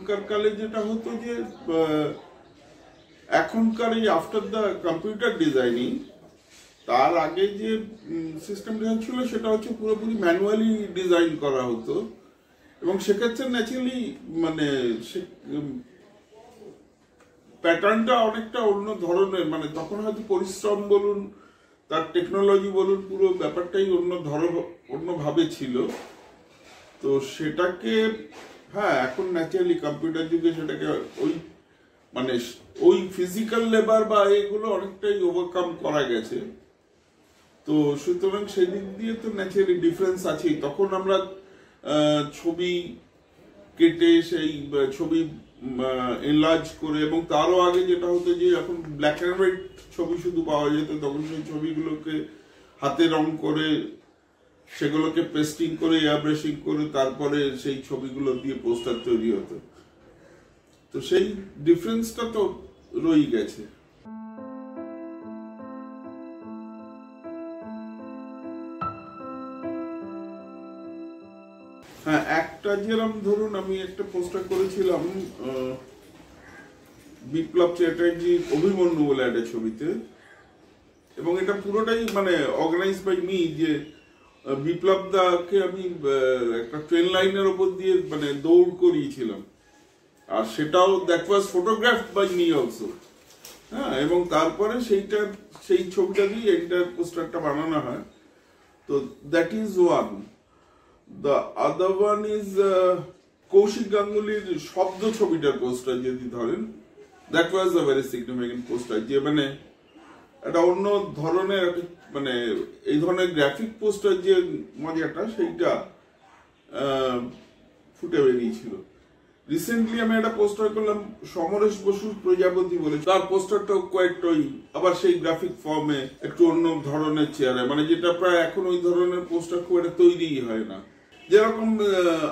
তখনকার কালে যেটা হতো যে এখনকার এই আফটার দ্য কম্পিউটার ডিজাইনিং তার আগে যে সিস্টেম ডিজাইন ছিল সেটা হচ্ছে পুরোপুরি ম্যানুয়ালি ডিজাইন করা হতো এবং সেক্ষেত্রে ন্যাচারালি মানে প্যাটার্নটা অনেকটা অন্য ধরনের, মানে তখন হয়তো পরিশ্রম বলুন তার টেকনোলজি বলুন পুরো ব্যাপারটাই অন্যভাবে ছিল। তো সেটাকে হ্যাঁ এখন ন্যাচারালি কম্পিউটার যুগে সেটাকে ওই ফিজিক্যাল লেবার বা এগুলো অনেকটাই ওভারকাম করা গেছে। তো সুতরাং সেদিক দিয়ে তো ন্যাচারালি ডিফারেন্স আছেই। তখন আমরা ছবি কেটে সেই ছবি এনলার্জ করে, এবং তারও আগে যেটা হতো যে এখন ব্ল্যাক অ্যান্ড হোয়াইট ছবি শুধু পাওয়া যেত, তখন সেই ছবিগুলোকে হাতে রং করে সেগুলোকে পেস্টিং করে এয়ারব্রাশিং করে তারপরে সেই ছবিগুলো দিয়ে পোস্টার তৈরি হতো। তো সেই ডিফারেন্সটা তো রয়ে গেছে। হ্যাঁ, একটা যেরকম ধরুন আমি একটা পোস্টার করেছিলাম বিপ্লব চ্যাটার্জির অভিমন্যু বলে একটা ছবিতে, এবং এটা পুরোটাই মানে অর্গানাইজ বাই মি, যে বিপ্লব দাকে আমি একটা ট্রেন লাইনের ওপর দিয়ে মানে দৌড় করিয়েছিলাম, আর সেটাও that was photographed by me also. হ্যাঁ, এবং তারপরে সেই ছবিটা দিয়ে এন্টার পোস্টারটা বানানো হয়। তো that is one. The other one is Kaushik গাঙ্গুলির শব্দ ছবিটার পোস্টার যদি ধরেন, that was a very significant poster, যে মানে একটা অন্য ধরনের মানে এই ধরনের গ্রাফিক পোস্টার যে মজাটা সেইটা ফুটে বেরিয়েছিল। রিসেন্টলি আমি একটা পোস্টার করলাম সমরেশ বসুর প্রজাপতি বলে, তার পোস্টারটাও কয়েকটা আবার সেই গ্রাফিক ফর্মে একটু অন্য ধরনের চেয়ারে, মানে যেটা প্রায় এখন ওই ধরনের পোস্টার খুব একটা তৈরিই হয় না। যেরকম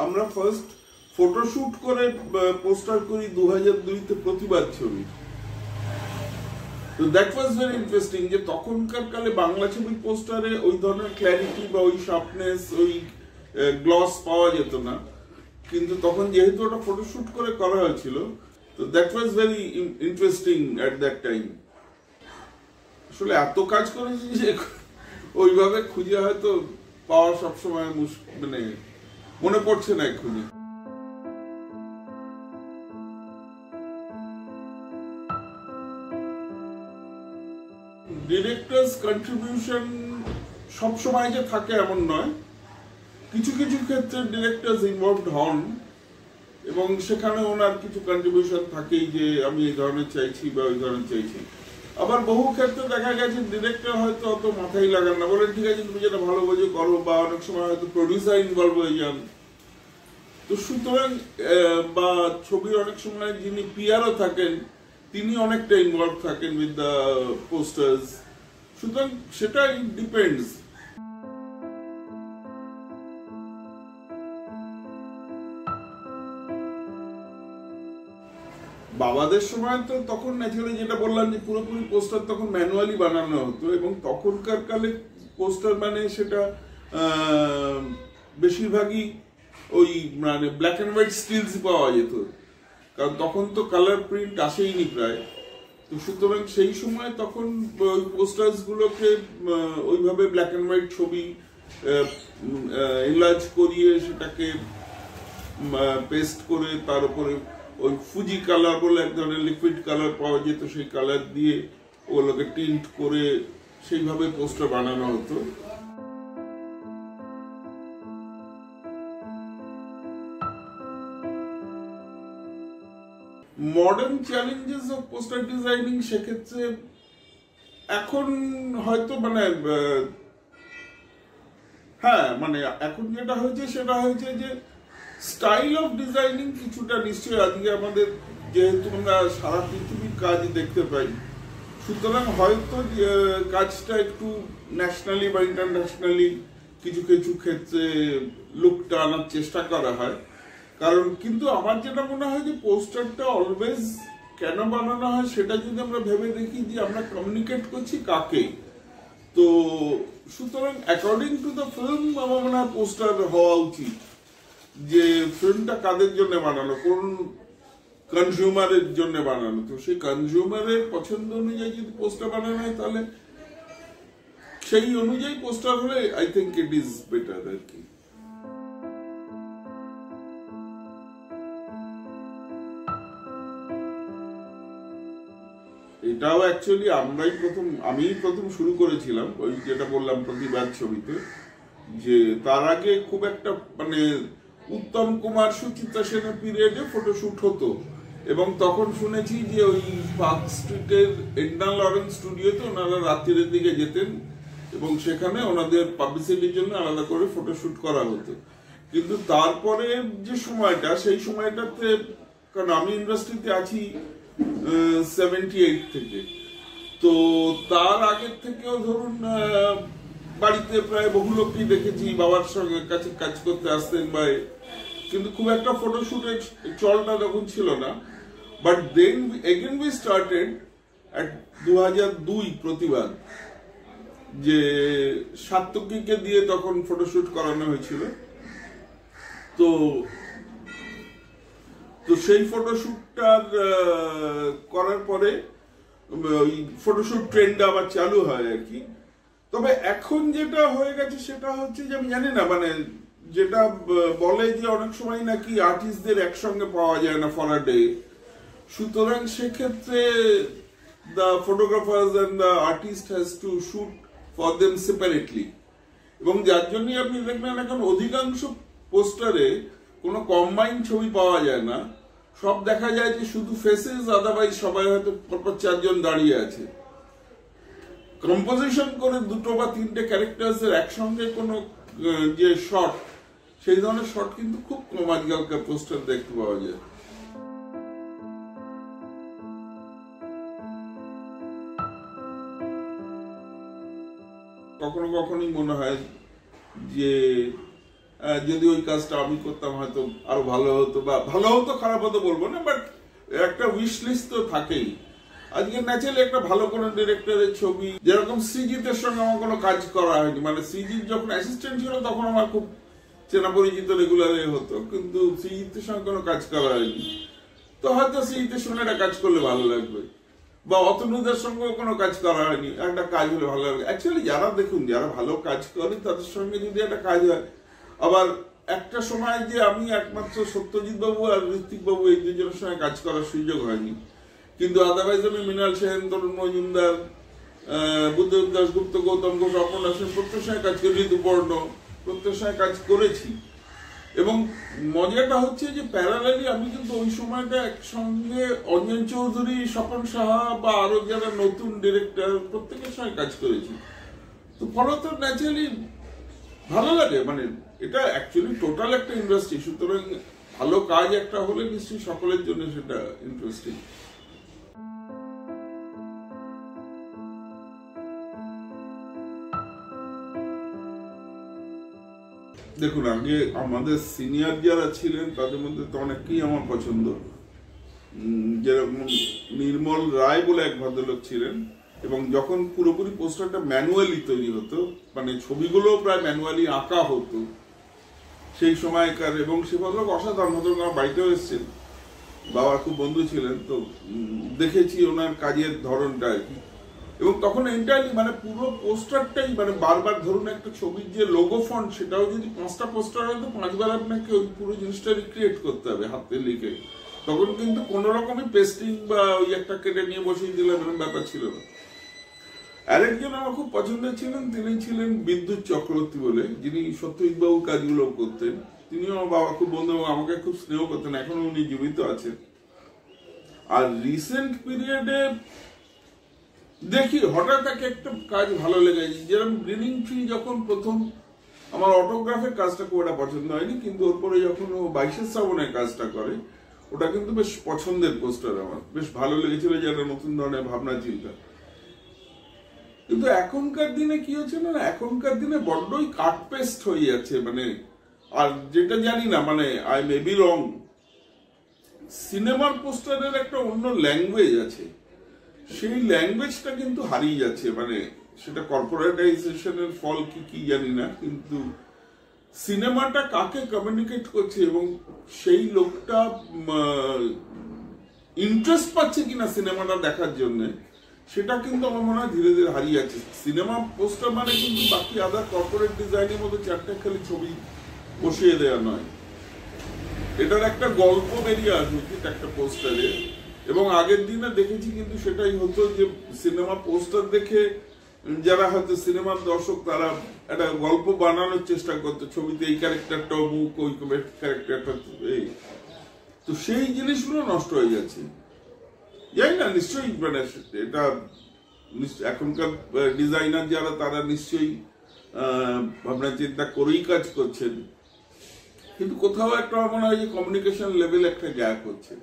আমরা ফার্স্ট ফটোশুট করে পোস্টার করি 2002-তে প্রতিবাদ ছবি। তো দ্যাট ওয়াজ ভেরি ইন্টারেস্টিং, যে তখনকার কালে বাংলা ছবির পোস্টারে ওই ধরনের ক্ল্যারিটি বা ওই শার্পনেস ওই গ্লস পাওয়া যেত না, কিন্তু তখন যেহেতু ওটা ফটোশুট করে করা হয়েছিল, তো that was very interesting at that time. আসলে এত কাজ করেছি যে ওইভাবে খুঁজে হয়তো পাওয়া সবসময় মানে মনে পড়ছে না এক্ষুনি। ডিরেক্টরস কন্ট্রিবিউশন সবসময় যে থাকে এমন নয়, কিছু কিছু ক্ষেত্রে ডিরেক্টরস ইনভলভড হন এবং সেখানে ওনার কিছু কন্ট্রিবিউশন থাকেই, যে আমি এই ধরনের চাইছি বা ওই ধরনের চাইছি। আবার বহু ক্ষেত্রে দেখা গেছে ডিরেক্টর হয়তো অত মাথায় লাগান না, বলেন ঠিক আছে তুমি যেটা ভালো বোঝো করো, বা অনেক সময় হয়তো প্রডিউসার ইনভলভ হয়ে যান। তো সুতরাং বা ছবির অনেক সময় যিনি পিআরও থাকেন তিনি অনেকটা ইনভলভ থাকেন উইথ দ্য পোস্টার্স। সুতরাং সেটা ডিপেন্ডস। বাবাদের সময় তো তখন ন্যাচারালি যেটা বললাম যে পুরোপুরি পোস্টার তখন ম্যানুয়ালি বানানো হতো, এবং তখনকার কালে পোস্টার মানে সেটা বেশিরভাগই ওই মানে ব্ল্যাক অ্যান্ড হোয়াইট স্টিলস পাওয়া যেত, কারণ তখন তো কালার প্রিন্ট আসেইনি প্রায়। তো সুতরাং সেই সময় তখন ওই পোস্টার্স গুলোকে ওইভাবে ব্ল্যাক অ্যান্ড হোয়াইট ছবি এনলার্জ করিয়ে সেটাকে পেস্ট করে তার উপরে ওই ফুজি কালার বলে এক ধরনের লিকুইড কালার পাওয়া যেত, সেই কালার দিয়ে ওগুলোকে টিন্ট করে সেইভাবে পোস্টার বানানো হতো। Modern challenges of poster designing সেক্ষেত্রে এখন হয়তো মানে হ্যাঁ মানে এখন যেটা হয়েছে সেটা হয়েছে যে স্টাইল অফ ডিজাইনিং কিছুটা নিশ্চয়ই আজকে আমাদের যেহেতু আমরা সারা পৃথিবীর কাজ দেখতে পাই, সুতরাং হয়তো কাজটা একটু ন্যাশনালি বা ইন্টারন্যাশনালি কিছু কিছু ক্ষেত্রে লুকটা আনার চেষ্টা করা হয়। কারণ কিন্তু আমার যেটা মনে হয় যে পোস্টারটা অলওয়েজ কেন বানানো হয় সেটা যদি আমরা ভেবে দেখি যে আমরা কমিউনিকেট করছি কাকে, তো সুতরাং অ্যাকর্ডিং টু দ্য ফিল্ম আমার মনে হয় পোস্টার হওয়া উচিত, যে ফিল্মটা কাদের জন্য বানানো, কোন কনজিউমারের জন্য বানানো, তো সেই কনজিউমারের পছন্দ অনুযায়ী যদি পোস্টার বানানো হয় তাহলে সেই অনুযায়ী পোস্টার হলে I think it is better আর কি। এটাও অ্যাকচুয়ালি আমি প্রথম শুরু করেছিলাম ওই যেটা বললাম প্রতিবাদ ছবিতে, যে তার আগে খুব একটা মানে উত্তম কুমার সুচিত্রা সেনের পিরিয়ডে ফটোশুট হতো, এবং তখন শুনেছি যে ওই পার্ক স্ট্রিটের এডনা লরেন্স স্টুডিওতে ওনারা রাত্রির দিকে যেতেন এবং সেখানে ওনাদের পাবলিসিটির জন্য আলাদা করে ফটোশুট করা হতো। কিন্তু তারপরে যে সময়টা, সেই সময়টাতে, কারণ আমি ইন্ডাস্ট্রিতে আছি 78 থেকে, তো তার আগের থেকেও ধরুন বাড়িতে প্রায় বহু লোককেই দেখেছি বাবার সঙ্গে কাছে কাজ করতে আসতেন বা, কিন্তু খুব একটা ফটোশুটের চলটা তখন ছিল না। But then again we started at 2002 প্রতিবাদ, যে সাত্তকীকে দিয়ে তখন ফটোশুট করানো হয়েছিল। তো সেই ফটোশুটটার করার পরে ওই ফটোশুট ট্রেন্ড আবার চালু হয় আর কি। তবে এখন যেটা হয়ে গেছে সেটা হচ্ছে যে, আমি জানি না মানে যেটা বলে যে অনেক সময় নাকি আর্টিস্টদের একসঙ্গে পাওয়া যায় না ফর আ ডে, সুতরাং সেক্ষেত্রে the photographers and the artist has to shoot for them separately, এবং যার জন্যই আপনি দেখবেন এখন অধিকাংশ পোস্টারে কোনো কম্বাইন ছবি পাওয়া যায় না, সব দেখা যায় যে শুধু ফেসেস, আদারওয়াইজ সবাই হয়তো পরপর 4 জন দাঁড়িয়ে আছে। কম্পোজিশন করে 2 বা 3টে ক্যারেক্টার্স এর একসঙ্গে কোনো যে শট, সেই ধরনের শট কিন্তু খুব কম আজকালকার পোস্টার দেখতে পাওয়া যায়। কখনো কখনোই মনে হয় যে যদি ওই কাজটা আমি করতাম হয়তো আরো ভালো হতো, বা ভালো হতো খারাপ হতো বলবো না, বাট একটা উইশ লিস্ট তো থাকেই। আজকে ন্যাচারালি একটা ভালো কোনো ডিরেক্টরের ছবি, যেরকম সৃজিতের সঙ্গে আমার কোনো কাজ করা হয়নি, মানে সৃজিত যখন অ্যাসিস্ট্যান্ট ছিল তখন আমার খুব চেনা পরিচিত রেগুলারে হতো, কিন্তু সৃজিতের সঙ্গে কোনো কাজ করা হয়নি। তো হয়তো সৃজিতের সঙ্গে একটা কাজ করলে ভালো লাগবে, বা অতনুদের সঙ্গে কোনো কাজ করা হয়নি, একটা কাজ হলে ভালো লাগবে। অ্যাকচুয়ালি যারা দেখুন, যারা ভালো কাজ করে তাদের সঙ্গে যদি একটা কাজ হয়, আবার একটা সময় যে আমি একমাত্র সত্যজিৎ বাবু আর ঋত্বিক বাবু এই দুজনের সঙ্গে কাজ করার সুযোগ হয়নি, কিন্তু আদারওয়াইজ আমি মৃণাল সেন, তরুণ মজুমদার, বুদ্ধদেব দাশগুপ্ত, গৌতম ঘোষ, অপর্ণা সেন প্রত্যেকের সঙ্গে কাজ করি, ঋতুপর্ণ প্রত্যেকের সঙ্গে কাজ করেছি। এবং মজাটা হচ্ছে যে প্যারালালি আমি কিন্তু ওই সময়টা একসঙ্গে অঞ্জন চৌধুরী, স্বপন সাহা বা আরো যারা নতুন ডিরেক্টর প্রত্যেকের সঙ্গে কাজ করেছি। তো ফলত ন্যাচারালি ভালো লাগে, মানে এটা অ্যাকচুয়ালি টোটাল একটা ইন্ডাস্ট্রি, সুতরাং ভালো কাজ একটা হলে নিশ্চয়ই সকলের জন্য সেটা ইন্টারেস্টিং। দেখুন, আগে আমাদের সিনিয়র যারা ছিলেন তাদের মধ্যে তো অনেকেই আমার পছন্দ, যেরকম নির্মল রায় বলে এক ভদ্রলোক ছিলেন, এবং যখন পুরোপুরি পোস্টারটা ম্যানুয়ালি তৈরি হতো, মানে ছবিগুলো প্রায় ম্যানুয়ালি আঁকা হতো সেই সময়কার, এবং সে ভদ্রলোক অসাধারণ, ভদ্রলোক আমার বাড়িতেও এসেছেন, বাবার খুব বন্ধু ছিলেন, তো দেখেছি ওনার কাজের ধরনটা আর কি। এবং তখন এন্টারলি মানে পুরো পোস্টারটাই, মানে বারবার ধরুন একটা ছবির যে লোগো ফন্ট, সেটাও যদি 5টা পোস্টার হয় তো 5 বার আপনাকে ওই পুরো জিনিসটা রিক্রিয়েট করতে হবে হাতে লিখে। তখন কিন্তু কোন রকমই পেস্টিং বা ওই একটা কেটে নিয়ে বসিয়ে দিলাম এরকম ব্যাপার ছিল না। আরেকজন আমার খুব পছন্দের ছিলেন, তিনি ছিলেন বিদ্যুৎ চক্রবর্তী বলে, যিনি সত্যজিৎ বাবুর কাজগুলো করতেন। তিনিও আমার বাবা খুব বন্ধু এবং আমাকে খুব স্নেহ করতেন, এখনো উনি জীবিত আছেন। আর রিসেন্ট পিরিয়ডে দেখি হঠাৎ একটা কাজ ভালো লেগেছে, যেরকম গ্রিনিং ট্রি যখন প্রথম, আমার অটোগ্রাফের কাজটা খুব একটা পছন্দ হয়নি, কিন্তু ওর পরে যখন ও 22 শ্রাবণের কাজটা করে, ওটা কিন্তু বেশ পছন্দের পোস্টার, আমার বেশ ভালো লেগেছিল, যে একটা নতুন ধরনের ভাবনা চিন্তা। কিন্তু এখনকার দিনে কি হচ্ছে না, এখনকার দিনে বড্ডই কাট পেস্ট হয়ে যাচ্ছে, মানে আর যেটা জানি না, মানে আই মে বি রং, সিনেমার পোস্টারের একটা অন্য ল্যাঙ্গুয়েজ আছে, সেই ল্যাঙ্গুয়েজটা কিন্তু হারিয়ে যাচ্ছে, মানে সেটা কর্পোরেটাইজেশনের ফল কি জানি না, কিন্তু সিনেমাটা কাকে কমিউনিকেট করছে এবং সেই লোকটা ইন্টারেস্ট পাচ্ছে কিনা সিনেমাটা দেখার জন্য, সেটা কিন্তু আমার মনে হয় ধীরে ধীরে হারিয়ে যাচ্ছে। সিনেমা পোস্টার মানে কিন্তু বাকি আদার কর্পোরেট ডিজাইনের মতো চারটে খালি ছবি বসিয়ে দেওয়া নয়, এটার একটা গল্প বেরিয়ে আসবে কিন্তু একটা পোস্টারে। এবং আগের দিনে দেখেছি কিন্তু সেটাই হতো, যে সিনেমা পোস্টার দেখে যারা হয়তো সিনেমার দর্শক তারা একটা গল্প বানানোর চেষ্টা করতো, ছবিতে এই ক্যারেক্টারটা অমুক, ওই ক্যারেক্টারটা এই, তো সেই জিনিসগুলো নষ্ট হয়ে যাচ্ছে। জানি না, নিশ্চয়ই মানে এটা এখনকার ডিজাইনার যারা তারা নিশ্চয়ই ভাবনা চিন্তা করেই কাজ করছেন, কিন্তু কোথাও একটা মনে হয় যে কমিউনিকেশন লেভেল একটা গ্যাপ হচ্ছে।